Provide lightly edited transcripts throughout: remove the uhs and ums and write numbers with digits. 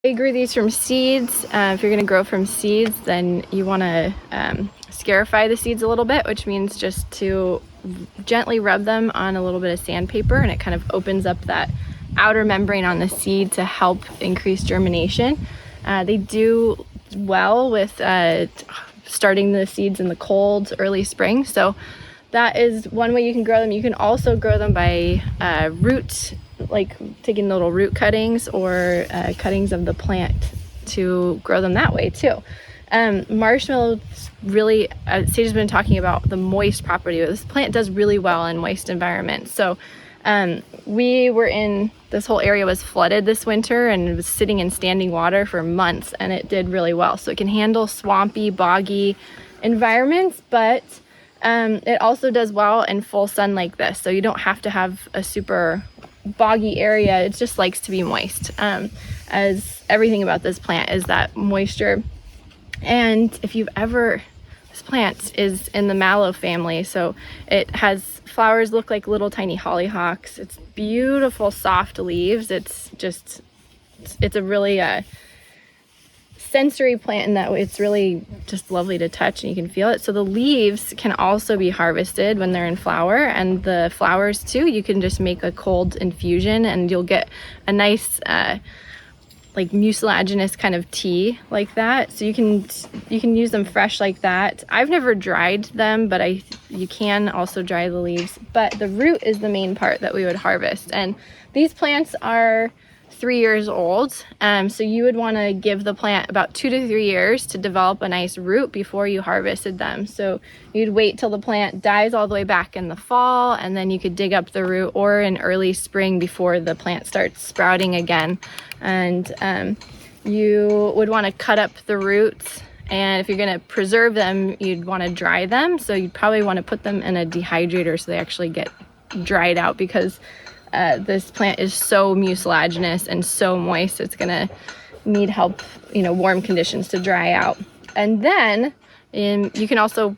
I grew these from seeds. If you're going to grow from seeds, then you want to scarify the seeds a little bit, which means just to gently rub them on a little bit of sandpaper, and it kind of opens up that outer membrane on the seed to help increase germination. They do well with starting the seeds in the cold early spring, so that is one way you can grow them. You can also grow them by root, like taking little root cuttings or cuttings of the plant to grow them that way too. Marshmallow really, Sage has been talking about the moist property. This plant does really well in moist environments. So we were in, this whole area was flooded this winter and it was sitting in standing water for months, and it did really well. So it can handle swampy, boggy environments, but it also does well in full sun like this. So you don't have to have a super boggy area. It just likes to be moist. As everything about this plant is that moisture. And if you've ever, this plant is in the mallow family, so it has flowers look like little tiny hollyhocks. It's beautiful soft leaves. It's a really sensory plant in that way. It's really just lovely to touch and you can feel it. So the leaves can also be harvested when they're in flower, and the flowers too. You can just make a cold infusion and you'll get a nice like mucilaginous kind of tea like that. So you can use them fresh like that. I've never dried them, but you can also dry the leaves. But the root is the main part that we would harvest. And these plants are 3 years old, so you would want to give the plant about 2 to 3 years to develop a nice root before you harvested them. So you'd wait till the plant dies all the way back in the fall, and then you could dig up the root, or in early spring before the plant starts sprouting again. And you would want to cut up the roots, and if you're going to preserve them, you'd want to dry them. So you'd probably want to put them in a dehydrator so they actually get dried out, because this plant is so mucilaginous and so moist, it's gonna need help, warm conditions to dry out. And then you can also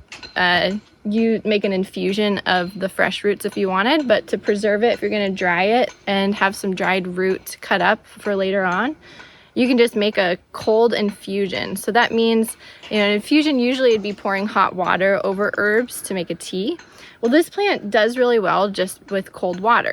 you make an infusion of the fresh roots if you wanted, but to preserve it, if you're gonna dry it and have some dried roots cut up for later on, you can just make a cold infusion. So that means, an infusion usually would be pouring hot water over herbs to make a tea. Well, this plant does really well just with cold water.